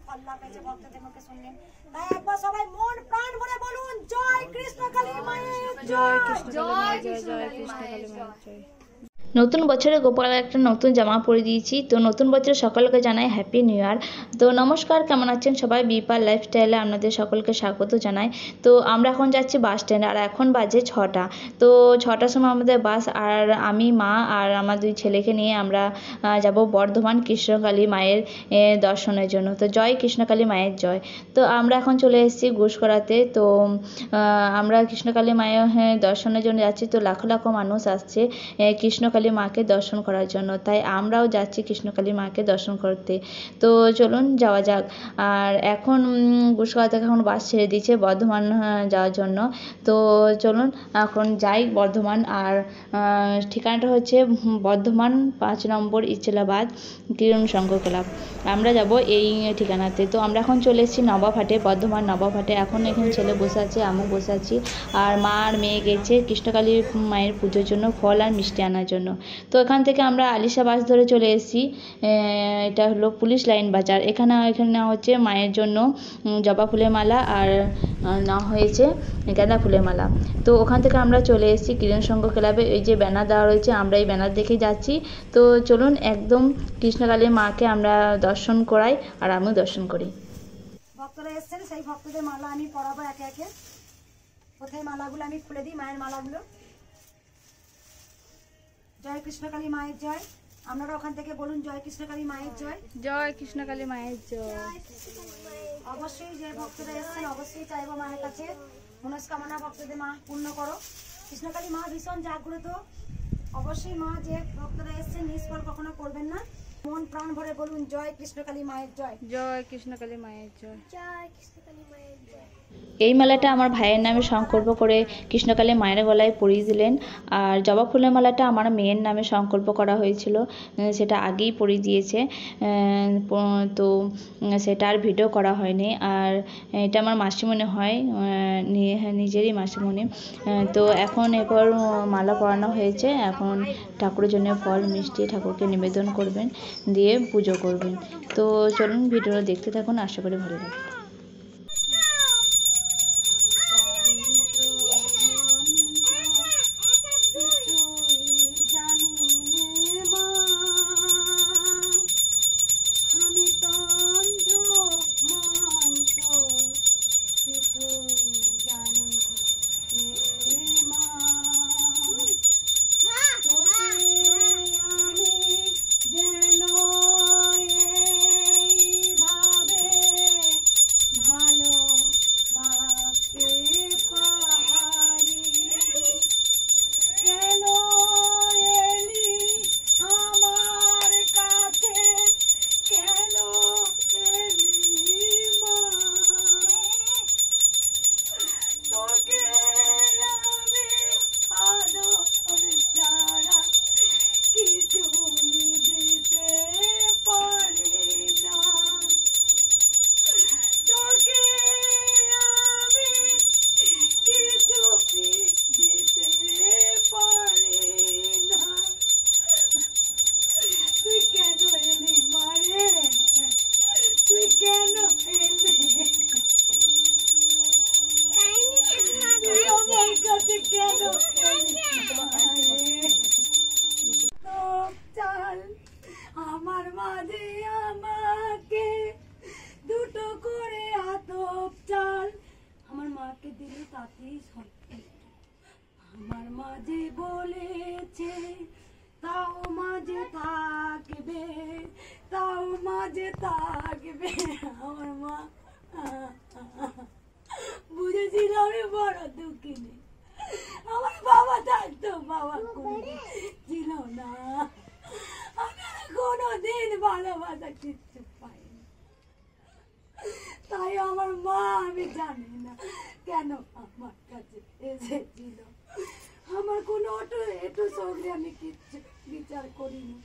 ফল লাভ হয়েছে ভক্তদের মুখে শুনলেন। তাই একবার সবাই মন প্রাণ ভরে বলুন জয় কৃষ্ণকালী মায়ের জয়, জয় কৃষ্ণকালী মায়ের জয়। নতুন বছরে গোপাল একটা নতুন জামা পরে দিয়েছি। তো নতুন বছরে সকলকে জানাই হ্যাপি নিউ ইয়ার। তো নমস্কার, কেমন আছেন সবাই? বিপার লাইফস্টাইলে আপনাদের সকলকে স্বাগত জানাই। তো আমরা এখন যাচ্ছি বাস স্ট্যান্ডে, আর এখন বাজে 6টা। তো 6টার সময় আমাদের বাস, আর আমি, মা আর আমার 2 ছেলেকে নিয়ে আমরা যাব বর্ধমান কৃষ্ণকালী মায়ের দর্শনের জন্য। তো জয় কৃষ্ণকালী মায়ের জয়। তো আমরা এখন চলে এসেছি ঘুষকরাতে। তো আমরা কৃষ্ণকালী মায়ের দর্শনের জন্য যাচ্ছি। তো লাখো লাখো মানুষ আসছে কৃষ্ণকালী মাকে দর্শন করার জন্য, তাই আমরাও যাচ্ছি কৃষ্ণকালী মাকে দর্শন করতে। তো চলুন যাওয়া যাক। আর এখন ঘুষকরা থেকে এখন বাস ছেড়ে দিয়েছে বর্ধমান যাওয়ার জন্য। তো চলুন এখন যাই বর্ধমান। আর ঠিকানাটা হচ্ছে বর্ধমান 5 নম্বর ইচলাবাদ কিরণ সংঘ ক্লাব। আমরা যাব এই ঠিকানাতে। তো আমরা এখন চলে এসেছি নবাবহাটে, বর্ধমান নবাবহাটে। এখন এখানে ছেলে বসে আছে, আমিও বসে আছি। আর মা আর মেয়ে গেছে কৃষ্ণকালী মায়ের পুজোর জন্য ফল আর মিষ্টি আনার জন্য। তো এখান থেকে আমরা আলিশা বাস ধরে চলে এসেছি। এটা হলো পুলিশ লাইন বাজার। এখানে নেওয়া হচ্ছে মায়ের জন্য জবা ফুলের মালা, আর নেওয়া হয়েছে গাঁদা ফুলের মালা। তো ওখান থেকে আমরা চলে এসেছি কিরণ সংঘ ক্লাবে। এই যে ব্যানার দেওয়া রয়েছে, আমরা এই ব্যানার দেখেই যাচ্ছি। তো চলুন একদম কৃষ্ণকালী মাকে আমরা দর্শন করাই, আর আমিও দর্শন করি। ভক্তরা এসছেন, সেই ভক্তদের মালা আমি পরাবো একে একে। কোথায় মালাগুলো আমি খুলে দিই, মায়ের মালাগুলো। জয় কৃষ্ণকালী মায়ের জয়। আপনারা ওখান থেকে বলুন জয় কৃষ্ণকালী মায়ের জয়, জয় কৃষ্ণকালী মায়ের জয়। অবশ্যই যে ভক্তরা এসছেন অবশ্যই চাইবো মায়ের কাছে মনস্কামনা ভক্তদের মা পূর্ণ করো। কৃষ্ণকালী মা ভীষণ জাগ্রত। অবশ্যই মা যে ভক্তরা এসছেন নিষ্ফল কখনো করবেন না। মন প্রাণ ভরে বলুন জয় কৃষ্ণকালী মায়ের জয়, জয় কৃষ্ণকালী মায়ের জয়, জয় কৃষ্ণকালী মায়ের জয়। এই মালাটা আমার ভাইয়ের নামে সংকল্প করে কৃষ্ণকালী মায়ের গলায় পরিয়ে দিলেন। আর জবা ফুলের মালাটা আমার মেয়ের নামে সংকল্প করা হয়েছিল, সেটা আগেই পরিয়ে দিয়েছে। তো সেটা আর ভিডিও করা হয়নি। আর এটা আমার মাসিমণি হয়, নিজেরই মাসিমণি। তো এখন এরপর মালা পরানো হয়েছে। এখন ঠাকুরের জন্য ফল মিষ্টি ঠাকুরকে নিবেদন করবেন, দিয়ে পুজো করবেন। তো চলুন ভিডিওটা দেখতে থাকুন, আশা করি ভালো লাগবে। আমার মাঝে আমাকে দুটো করে আতপ চাল, আমার মাকে দিলে তাতেই সন্তুষ্ট। আমার মাঝে বলেছে তাও মাঝে থাকবে, তাও মাঝে থাকবে। আমার মা বুঝেছিল আমি বড় দুঃখিনী। আমার বাবা থাকতো, বাবা ছিল না। আমি কোনোদিন ভালোবাসা কিচ্ছু পাইনি। তাই আমার মা আমি জানি না কেন আমার কাছে এসেছিল। আমার কোনো একটু সঙ্গে আমি কিচ্ছু বিচার করিনি।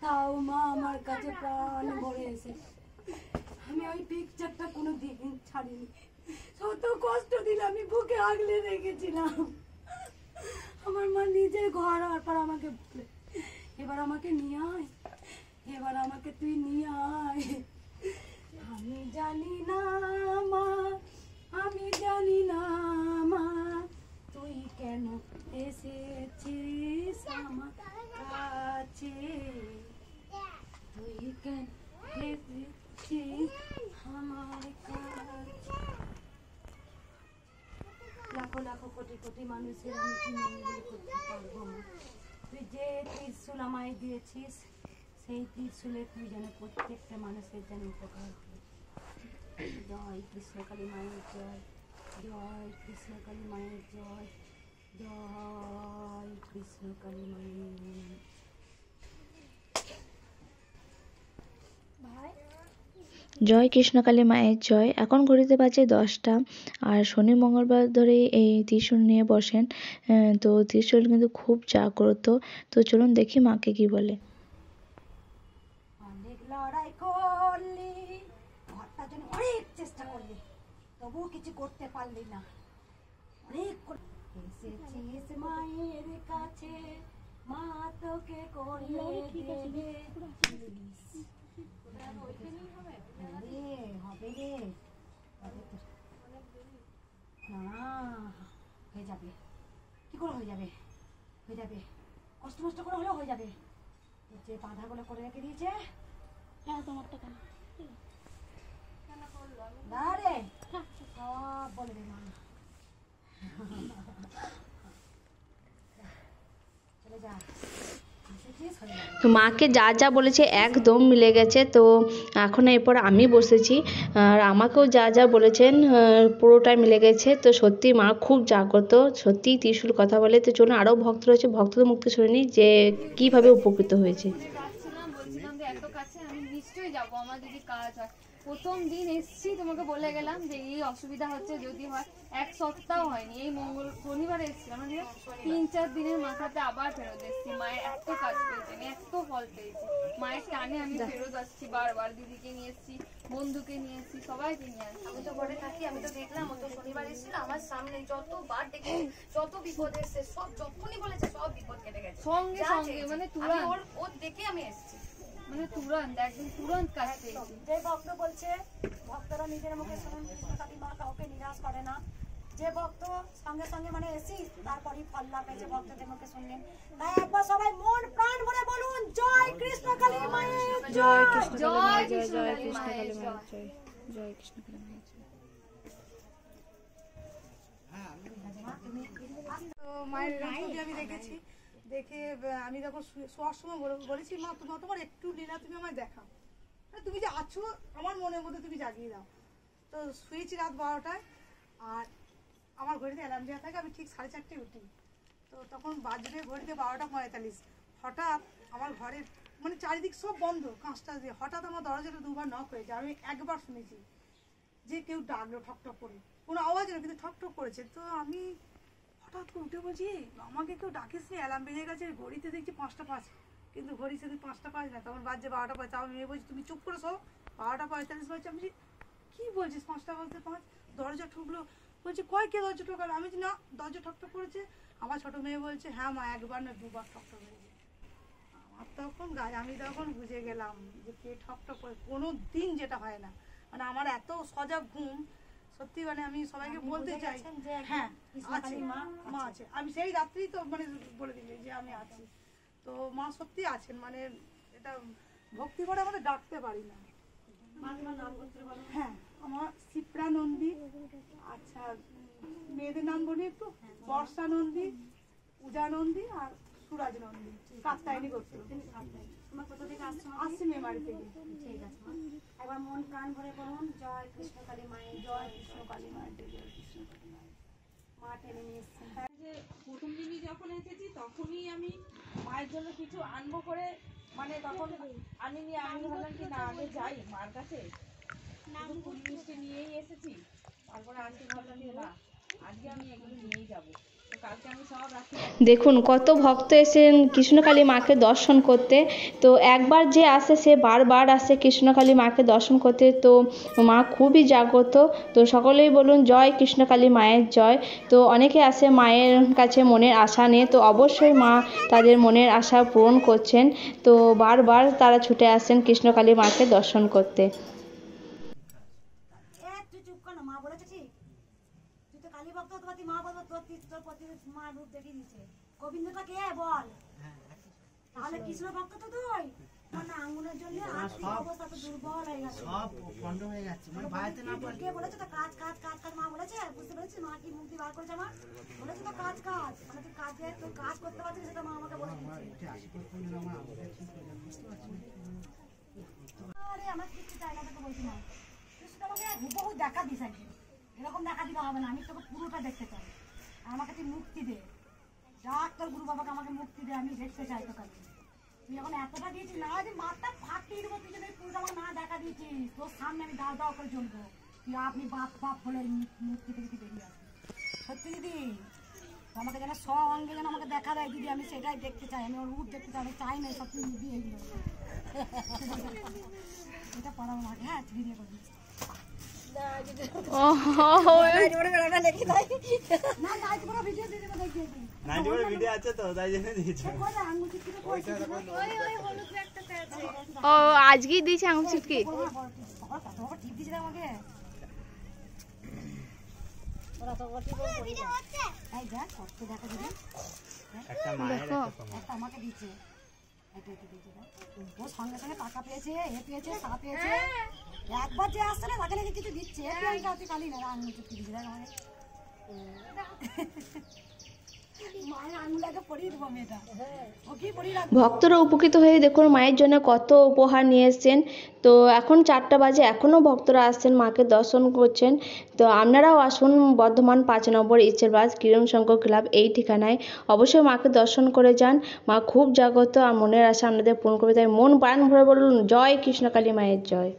তাও মা আমার কাছে প্রাণ ভরে এসেছে। আমি ওই পিকচারটা কোনো দিন ছাড়িনি। কত কষ্ট দিলে আমি বুকে আগলে রেখেছিলাম। আমার মা নিজের ঘর হওয়ার পর আমাকে বলে এবার আমাকে নিয়ে আয়, এবার আমাকে তুই নিয়ে আয়। আমি এসেছিস আমার কাছে। লাখো লাখো কোটি কোটি মানুষের আমি কি মঙ্গল করতে পারবো না। তুই যে ত্রিশূল আমায় দিয়েছিস সেই ত্রিশূলে তুই যেন প্রত্যেকটা মানুষের যেন উপকার করিস। জয় কৃষ্ণকালী মায়ের জয়, জয় কৃষ্ণকালী মায়ের জয়, জয় কৃষ্ণকালী মায়ের। জয় কৃষ্ণকালী মায়ের জয়। এখন ঘড়িতে বাজে 10টা। আর শনি মঙ্গলবার ধরে এই ত্রিশূল নিয়ে বসেন। তো ত্রিশূল কিন্তু খুব জাগ্রত। তো চলুন দেখি মাকে কি বলে। অনেক লড়াই করলি, ঘরটার জন্য অনেক চেষ্টা করলি, তবুও কিছু করতে পারলি না। অনেক এসেছিস মায়ের কাছে, মা তোকে করলে দেবে। আরে হবে রে, না হয়ে যাবে। কি করে হয়ে যাবে? হয়ে যাবে, কষ্ট মষ্ট করে হলেও হয়ে যাবে। যে বাধাগুলো করে রেখে দিয়েছে, তোমারটা কেন না রে, সব বলে দে মা। চলে যা, তো মাকে যা যা বলেছে একদম মিলে গেছে। তো এখন এরপর আমি বসেছি, আর আমাকেও যা যা বলেছেন পুরোটাই মিলে গেছে। তো সত্যি মা খুব জাগ্রত, সত্যিই ত্রিশূল কথা বলে। তো চলুন আরও ভক্ত রয়েছে, ভক্তদের মুক্তি শুনে নিই যে কীভাবে উপকৃত হয়েছে। বলছিলাম যে এত কাছে আমি নিশ্চয়ই যাবো, আমার যদি কাজ হয়। প্রথম দিন এসছি, তোমাকে বলে গেলাম যে এই অসুবিধা হচ্ছে, যদি হয়। এক সপ্তাহ হয়নি, এই শনিবার এসছিলাম, মানে 3-4 দিনের মাথাতে আবার ফেরত এসছি। মায়ের এত কাজ পেয়েছি, আমি এত ফল পেয়েছি। মায়ের টানে আমি ফেরত আসছি বারবার। দিদিকে নিয়ে এসছি, বন্ধুকে নিয়ে এসছি, সবাইকে নিয়ে আসছি। আমি তো ঘরে থাকি, আমি তো দেখলাম ও তো শনিবার এসেছিল আমার সামনে, যতবার দেখে যত বিপদ এসছে সব যখনই বলেছে সব বিপদ কেটে গেছে সঙ্গে সঙ্গে, মানে তুরন্ত, ওর দেখে আমি এসেছি, মানে তুরন্ত, একদম তুরন্ত কাজ পেয়েছি। যে ভক্ত বলছে, ভক্তরা নিজের মুখে শুনুন, কৃষ্ণকালী মা কাউকে নিরাশ করে না। যে ভক্ত সঙ্গে সঙ্গে মানে এসি তারপরই ফল লাভ পেয়েছে, ভক্তদের মুখে শুনলেন। তাই একবার সবাই মন প্রাণ ভরে বলুন, জয় কৃষ্ণকালী মায়ের জয়, জয় কৃষ্ণকালী মায়ের জয়, জয় কৃষ্ণকালী মায়ের জয়। তো মায়ের ছবি আমি দেখেছি, দেখে আমি যখন শোয়ার সময় বলেছি মা তোমার একটু লীলা তুমি আমায় দেখাও, তুমি যে আছো আমার মনের মধ্যে তুমি জাগিয়ে দাও। তো শুয়েছি রাত 12টায়, আর আমার ঘড়িতে অ্যালার্ম দেওয়া থাকে, আমি ঠিক 4:30 উঠি। তো তখন বাজবে ঘড়িতে 12:45। হঠাৎ আমার ঘরের মানে চারিদিক সব বন্ধ, কাঁচটা দিয়ে হঠাৎ আমার দরজাটা দুবার নক হয়েছে। আমি একবার শুনেছি যে কেউ ডাকলো ঠক ঠক করে, কোনো আওয়াজ নেই কিন্তু ঠক ঠক করেছে। তো আমি হঠাৎ করে উঠে বলছি আমাকে কেউ ডাকিস নি, অ্যালার্ম বেজে গেছে। ঘড়িতে দেখছি 5:05, কিন্তু ঘড়ি সেদিন 5:05 না, তখন বাজছে 12:05। আমি মেয়ে বলছি তুমি চুপ করে শো, 12:45 বাজছে। আমি কি বলছিস 5:05? দরজা ঠুকলো, বলছি কয় কে দরজা ঠোকালো? আমি না, দরজা ঠকঠক করেছে। আমার ছোট মেয়ে বলছে হ্যাঁ মা, একবার না দুবার ঠকঠক হয়েছে। আমার তখন গায়ে, আমি তখন বুঝে গেলাম যে কে ঠকঠক করে, কোনো দিন যেটা হয় না। মানে আমার এত সজাগ ঘুম, সত্যি মানে আমি সবাইকে বলতে চাই হ্যাঁ আছে, মা আছে। আমি সেই রাত্রেই তো মানে বলে দিলি যে আমি আছি। তো মা সত্যি আছেন, মানে এটা ভক্তি করে আমাদের ডাকতে পারি না। হ্যাঁ, আমার শিপ্রা নন্দী, আচ্ছা মেয়েদের নাম বলি একটু, বর্ষা নন্দী, পূজা নন্দী আর সুরাজ নন্দী, কাত্তায়নী করতে। তোমার কোথা থেকে আসছো? আসছি মেমারি থেকে। ঠিক আছে মা, একবার মন প্রাণ ভরে বলুন, জয় কৃষ্ণকালী মায়ের জয়, কৃষ্ণকালী মায়ের জয়, কৃষ্ণকালী মায়ের। মা টেনে নিয়ে এসছেন। যে প্রথম দিনই যখন এসেছি তখনই আমি মায়ের জন্য কিছু আনবো করে, মানে তখন আনিনি। আমি ভাবলাম কি না আগে যাই মার কাছে, শুধু ফুল মিষ্টি নিয়েই এসেছি। তারপরে আজকে ভাবলাম যে না, আজকে আমি এগুলো নিয়েই যাবো। তো কালকে আমি সব রাখি। দেখুন কত ভক্ত এসেন কৃষ্ণকালী মাকে দর্শন করতে। তো একবার যে আসে সে বারবার আসে কৃষ্ণকালী মাকে দর্শন করতে। তো মা খুবই জাগ্রত। তো সকলেই বলুন জয় কৃষ্ণকালী মায়ের জয়। তো অনেকে আসে মায়ের কাছে মনের আশা নিয়ে, তো অবশ্যই মা তাদের মনের আশা পূরণ করছেন। তো বারবার তারা ছুটে আসেন কৃষ্ণকালী মাকে দর্শন করতে। একটু চুপ কর না, মা বলেছে ঠিক। তুই তো কালী ভক্ত, তোর মা বলবো তোর প্রতি মা রূপ দেখিয়ে দিচ্ছে। গোবিন্দটা কে বল? তাহলে কৃষ্ণ ভক্ত তো তুই, মানে আঙুলের জন্য আর্থিক অবস্থা তো দুর্বল হয়ে গেছে। সব বন্ধ হয়ে যাচ্ছে, মানে বাড়িতে না পারলে কে বলেছে তো কাজ কাজ কাজ কাজ, মা বলেছে, বুঝতে পেরেছিস মা কি মুক্তি বার করেছে আমার, বলেছে তো কাজ কাজ, মানে তুই কাজে তুই কাজ করতে পারছিস সেটা মা আমাকে বলে আমার দিচ্ছে। এটা আশীর্বাদ করলে আমার আমাদের ঠিক হয়ে যাবে, বুঝতে পারছি না আরে আমার কিচ্ছু চাই না, তোকে বলছি না, তুই শুধু আমাকে হুবহু দেখা দিস একদিন, এরকম দেখা দিলে হবে না, আমি তোকে পুরোটা দেখতে চাই, আর আমাকে তুই মুক্তি দে, ডাক তোর গুরু বাবাকে আমাকে মুক্তি দে, আমি দেখতে চাই তোকে। তুই এখন এতটা দিয়েছিস না যে মাথা ফাটিয়ে দেবো, তুই যদি পুরোটা আমার না দেখা দিয়েছিস, তোর সামনে আমি দাও দাও করে জ্বলবো, তুই আপনি বাপ বাপ বলে মুক্তি থেকে তুই বেরিয়ে আসবি। সত্যি দিদি, তো আমাকে যেন অঙ্গে যেন আমাকে দেখা দেয় দিদি, আমি সেটাই দেখতে চাই, আমি ওর রূপ দেখতে চাই, আমি চাই না সব তুই নিবি এইগুলো। এটা পড়াবো আমাকে, হ্যাঁ ভিডিও করবি। না নাইট বড় ভিডিও দিয়ে দেবো, দেখিয়ে দিই। নাইটি বড় ভিডিও আছে তো, তাই জন্য দিয়েছি। আঙুল চিপকে পয়সা দেবো। ও আজকেই দিয়েছে আঙুল চুটকি। টিপ দিয়েছিল আমাকে। এই দেখ কত দেখা দিদি, একটা মায়ের একটা তোমার। একটা আমাকে দিচ্ছে, এটা দিয়েছে দেখ। ও সঙ্গে সঙ্গে টাকা পেয়েছে, এ পেয়েছে, তা পেয়েছে, একবার যে আসছে না তাকে নাকি কিছু দিচ্ছে, তুই কালি না আঙুল চুটকি দিচ্ছে দেখ আমাকে। মায়ের আঙুল আগে পরিয়ে দেবো মেয়েটা, ওকেই পরিয়ে রাখবো। ভক্তরা উপকৃত হয়ে দেখুন মায়ের জন্য কত উপহার নিয়ে এসছেন। তো এখন 4টা বাজে, এখনও ভক্তরা আসছেন, মাকে দর্শন করছেন। তো আপনারাও আসুন বর্ধমান 5 নম্বর ইচেরবাজ কিরণ শঙ্কর ক্লাব, এই ঠিকানায় অবশ্যই মাকে দর্শন করে যান। মা খুব জাগ্রত, আর মনের আশা আপনাদের পূরণ করবে, তাই মন প্রাণ ভরে বলুন জয় কৃষ্ণকালী মায়ের জয়।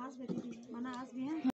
আসবে দিদি, মানে আসবি হ্যাঁ।